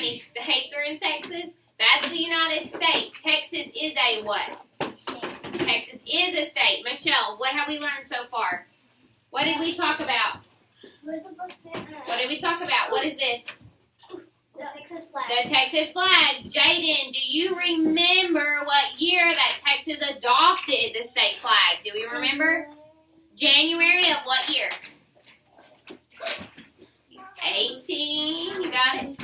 many states are in Texas? That's the United States. Texas is a what? Texas is a state. Michelle, what have we learned so far? What did we talk about? What did we talk about? What is this? The Texas flag. The Texas flag. Jaden, do you remember what year that Texas adopted the state flag? Do we remember? January of what year? 18. You got it?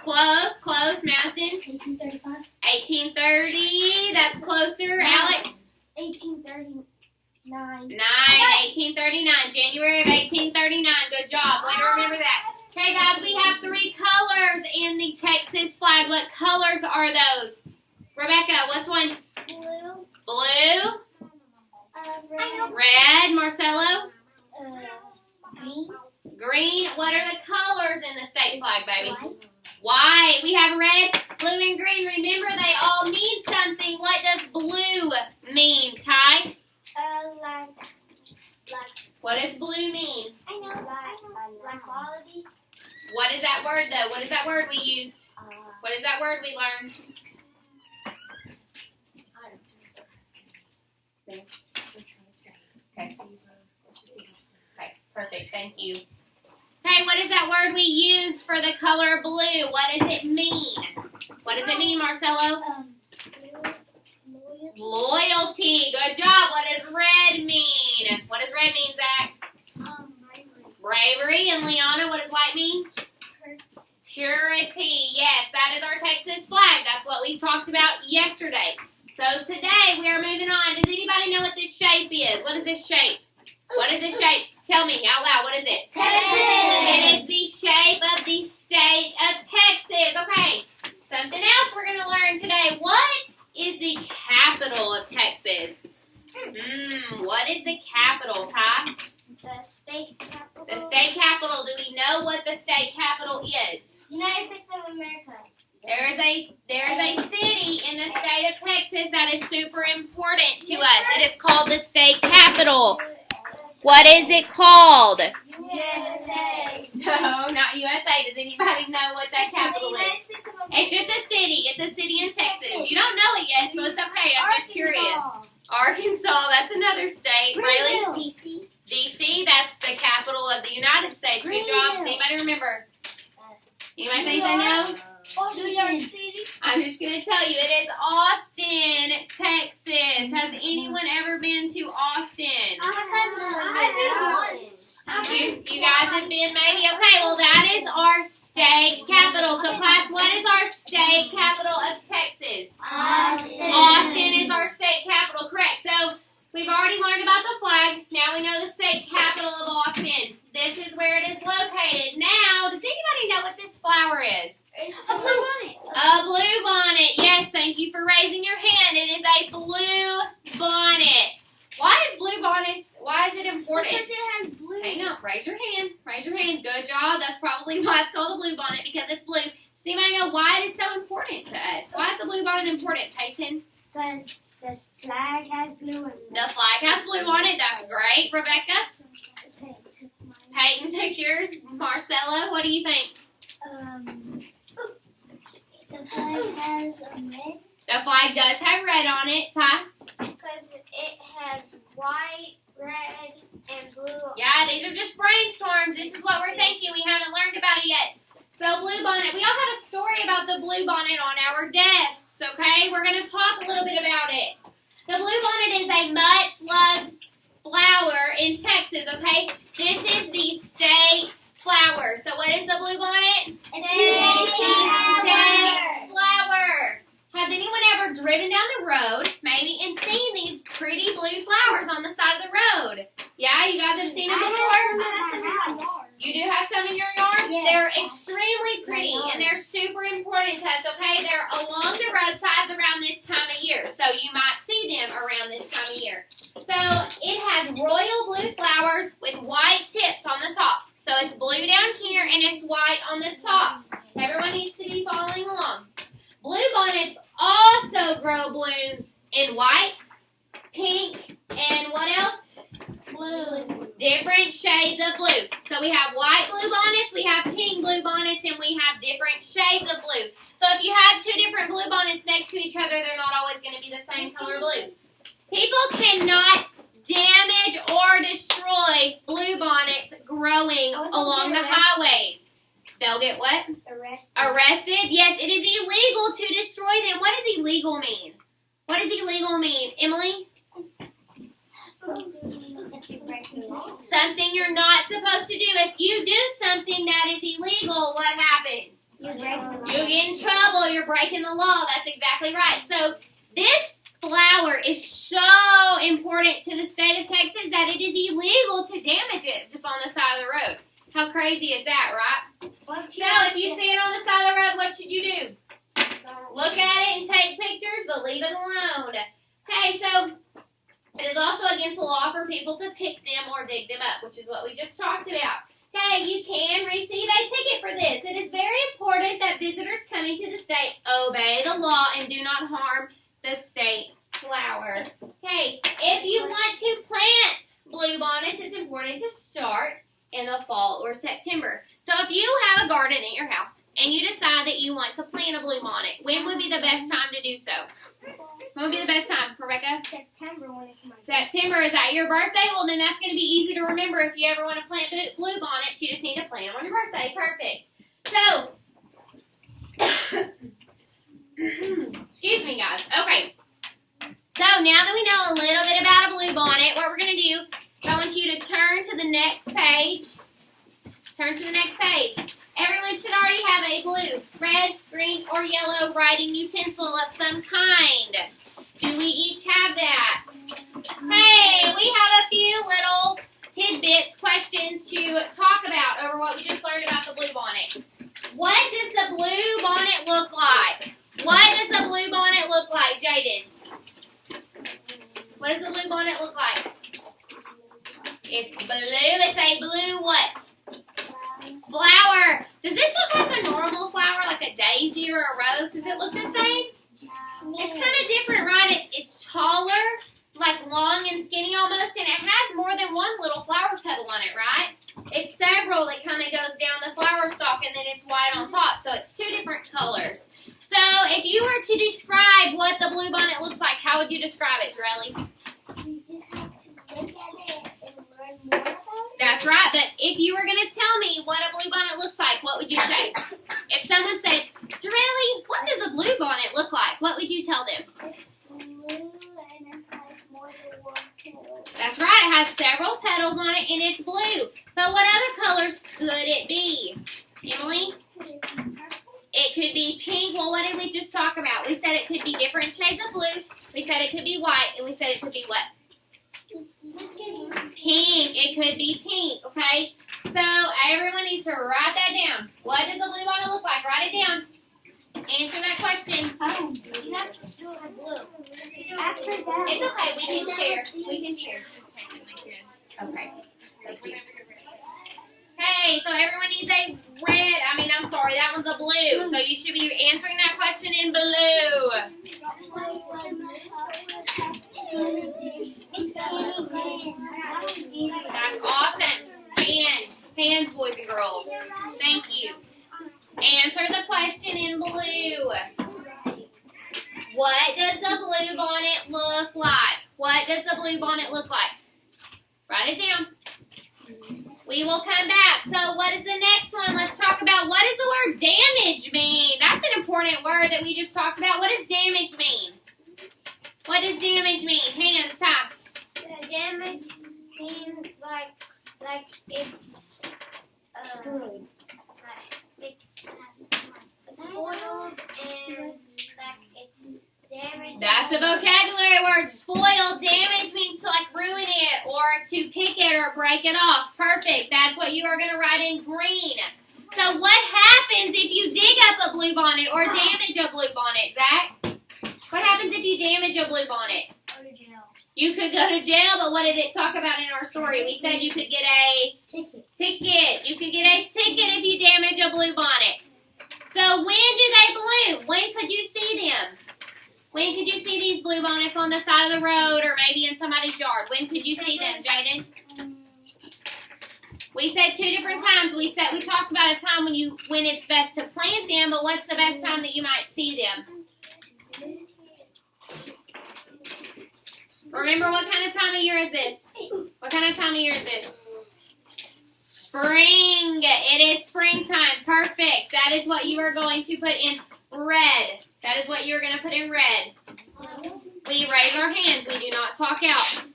Close. Madison? 1835. 1830. That's closer. Alex? 1839. 1839. January of 1839. Good job. Way to remember that. Okay, guys, we have 3 colors in the Texas flag. What colors are those? Rebecca, what's one? Blue. Blue. Red. Red. Marcelo? Green. Green. What are the colors in the state flag, baby? White. White. We have red, blue, and green. Remember, they all mean something. What does blue mean, Ty? Like. What does blue mean? I know. Like quality. What is that word, though? What is that word we used? What is that word we learned? Okay. Okay, perfect. Thank you. Okay, what is that word we use for the color blue? What does it mean? What does it mean, Marcelo? Loyalty. Good job. What does red mean? What does red mean, Zach? Bravery. And Liana, what does white mean? Purity. Yes, that is our Texas flag. That's what we talked about yesterday. So today we are moving on. Does anybody know what this shape is? What is this shape? What is this shape? Tell me out loud. What is it? Texas. It is the shape of the state of Texas. Okay. Something else we're going to learn today. What is the capital of Texas? What is the capital, Ty? The state capital. The state capital. Do we know what the state capital is? United States of America. There is a city in the state of Texas that is super important to us. It is called the state capital. What is it called? USA. No, not USA. Does anybody know what that capital is? It's just a city. It's a city in Texas. You don't know it yet, so it's okay. I'm just curious. Arkansas, that's another state. Riley? DC. DC, that's the capital of the United States. Good job. Does anybody remember? Anybody think they know? New York City. I'm just going to tell you, it is Austin, Texas. Has anyone ever been to Austin? I've been once. You guys have been maybe? Okay, well that is our state capital. So class, what is our state capital of Texas? Austin. Austin is our state capital, correct. So we've already learned about the flag. Now we know the state capital of Austin. This is where it is located. Now, does anybody know what this flower is? A blue bonnet. A blue bonnet. Yes, thank you for raising your hand. It is a blue bonnet. Why is it important? Because it has blue. Hang on, raise your hand. Raise your hand. Good job. That's probably why it's called a blue bonnet, because it's blue. Does anybody know why it is so important to us? Why is the blue bonnet important, Peyton? Because the flag has blue in it. The flag has blue on it. That's great. Rebecca? Peyton took yours. Marcella, what do you think? The flag has a red. The flag does have red on it. Ty? Because it has white, red, and blue. Yeah, these are just brainstorms. This is what we're thinking. We haven't learned about it yet. So blue bonnet. We all have a story about the blue bonnet on our desks, okay? We're going to talk a little bit about it. The blue bonnet is a much-loved flower in Texas, okay? This is the state flower. So what is the blue bonnet? State flower. Has anyone ever driven down the road, maybe, and seen these pretty blue flowers on the side of the road? Yeah, you guys have seen them before? You do have some in your yard? Yes. They're extremely pretty, and they're super important to us, okay? They're along the roadsides around this time of year, so you might see them around this time of year. So it has royal blue flowers with white tips on the top. So it's blue down here, and it's white on the top. Everyone needs to be following along. Blue bonnets also grow blooms in white, pink, and what else? Blue. Different shades of blue. So we have white bluebonnets, we have pink bluebonnets, and we have different shades of blue. So if you have two different bluebonnets next to each other, they're not always going to be the same color blue. People cannot damage or destroy bluebonnets growing along the highways. They'll get what? Arrested? Yes, it is illegal to destroy them. What does illegal mean? What does illegal mean? Emily? Something you're not supposed to do. If you do something that is illegal, what happens? You get in trouble. You're breaking the law. That's exactly right. So this flower is so important to the state of Texas that it is illegal to damage it if it's on the side of the road. How crazy is that, right? So if you see it on the side of the road, what should you do? Look at it and take pictures, but leave it alone. Okay, so it is also against the law for people to pick them or dig them up, which is what we just talked about. Okay, you can receive a ticket for this. It is very important that visitors coming to the state obey the law and do not harm the state flower. Okay, if you want to plant bluebonnets, it's important to start in the fall or September. So if you have a garden at your house and you decide that you want to plant a bluebonnet, when would be the best time to do so? When would be the best time, Rebecca? September when it's my September. Is that your birthday? Well, then that's going to be easy to remember. If you ever want to plant bluebonnets, you just need to plant them on your birthday. Perfect. So, excuse me, guys. Okay. So now that we know a little bit about a bluebonnet, what we're going to do is I want you to turn to the next page. Turn to the next page. Everyone should already have a blue, red, green, or yellow writing utensil of some kind. Do we each have that? Hey, we have a few little tidbits, questions to talk about over what we just learned about the bluebonnet. What does the bluebonnet look like? What does the bluebonnet look like, Jaden? What does the bluebonnet look like? It's blue. It's a blue what? Flower. Does this look like a normal flower, like a daisy or a rose? Does it look the same? It's kind of different, right? It's taller, like long and skinny almost, and it has more than one little flower petal on it, right? It's several that kind of goes down the flower stalk, and then it's white on top, so it's two different colors. So if you were to describe what the bluebonnet looks like, how would you describe it, Drelly? You just have to look at it and learn more about it. That's right, but if you were going to tell me what a bluebonnet looks like, what would you say? If someone said, Drelly, what does a bluebonnet look like? What would you tell them? It's blue and it has more than one petal. That's right, it has several petals on it and it's blue. But what other colors could it be? Emily? It could be pink. Well, what did we just talk about? We said it could be different shades of blue. We said it could be white, and we said it could be what? Pink. It could be pink, okay? So everyone needs to write that down. What does the bluebonnet look like? Write it down. Answer that question. Oh, you have to do it in blue. After that. It's okay. We can share. We can share. Okay. Thank you. Hey, so everyone needs a red. I'm sorry, that one's a blue. So you should be answering that question in blue. That's awesome. Hands, boys and girls. Thank you. Answer the question in blue. What does the bluebonnet look like? What does the bluebonnet look like? Write it down. We will come back. So what is the next one? Let's talk about what does the word damage mean? That's an important word that we just talked about. What does damage mean? What does damage mean? Hands, time. Damage means like it's spoiled. It's spoiled and like it's damaged. That's a vocabulary word. Spoil. Damage means to like ruin it or to pick it or break it off. Perfect. That's what you are going to write in green. So what happens if you dig up a bluebonnet or damage a bluebonnet, Zach? What happens if you damage a bluebonnet? Go to jail. You could go to jail, but what did it talk about in our story? We said you could get a ticket. You could get a ticket if you damage a bluebonnet. So when do they bloom? When could you see them? When could you see these bluebonnets on the side of the road or maybe in somebody's yard? When could you see them, Jaden? We said 2 different times. We talked about a time when it's best to plant them, but what's the best time that you might see them? Remember, what kind of time of year is this? What kind of time of year is this? Spring. It is springtime. Perfect. That is what you are going to put in red. That is what you're going to put in red. We raise our hands. We do not talk out.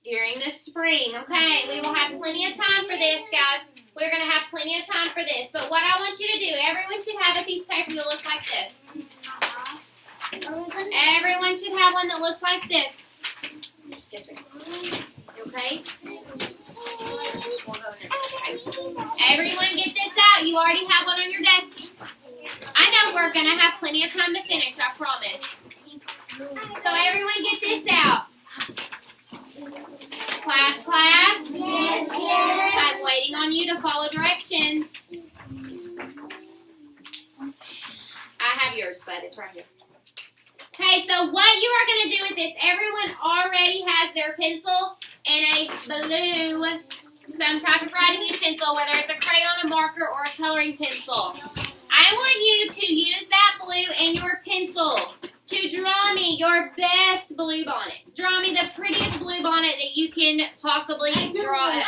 During the spring. Okay, we will have plenty of time for this, guys. We're going to have plenty of time for this. But what I want you to do, everyone should have a piece of paper that looks like this. Everyone should have one that looks like this. Yes, ma'am. Okay? Everyone get this out. You already have one on your desk. I know we're going to have plenty of time to finish, I promise. So everyone get this out. Class. Yes. I'm waiting on you to follow directions. I have yours, but it's right here. Okay, so what you are going to do with this, everyone already has their pencil and a blue, some type of writing utensil, whether it's a crayon, a marker, or a coloring pencil. I want you to use that blue and your pencil to draw me your best blue bonnet. Draw me the prettiest blue bonnet that you can possibly draw.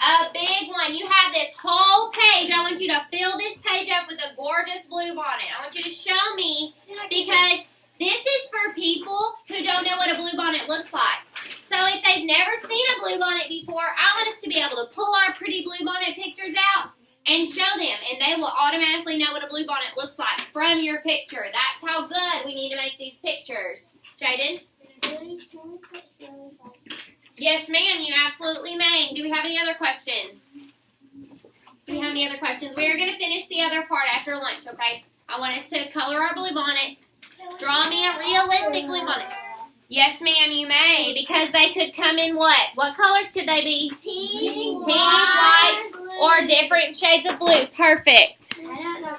A big one. You have this whole page. I want you to fill this page up with a gorgeous blue bonnet. I want you to show me, because this is for people who don't know what a blue bonnet looks like. So if they've never seen a blue bonnet before, I want us to be able to pull our pretty blue bonnet pictures out and show them, and they will automatically know what a blue bonnet looks like from your picture. That's how good we need to make these pictures. Jaden? Yes, ma'am, you absolutely may. Do we have any other questions? Do we have any other questions? We are going to finish the other part after lunch, okay? I want us to color our blue bonnets. Draw me a realistic blue bonnet. Yes, ma'am, you may, because they could come in what? What colors could they be? Pink, white, or different shades of blue. Perfect. I don't know.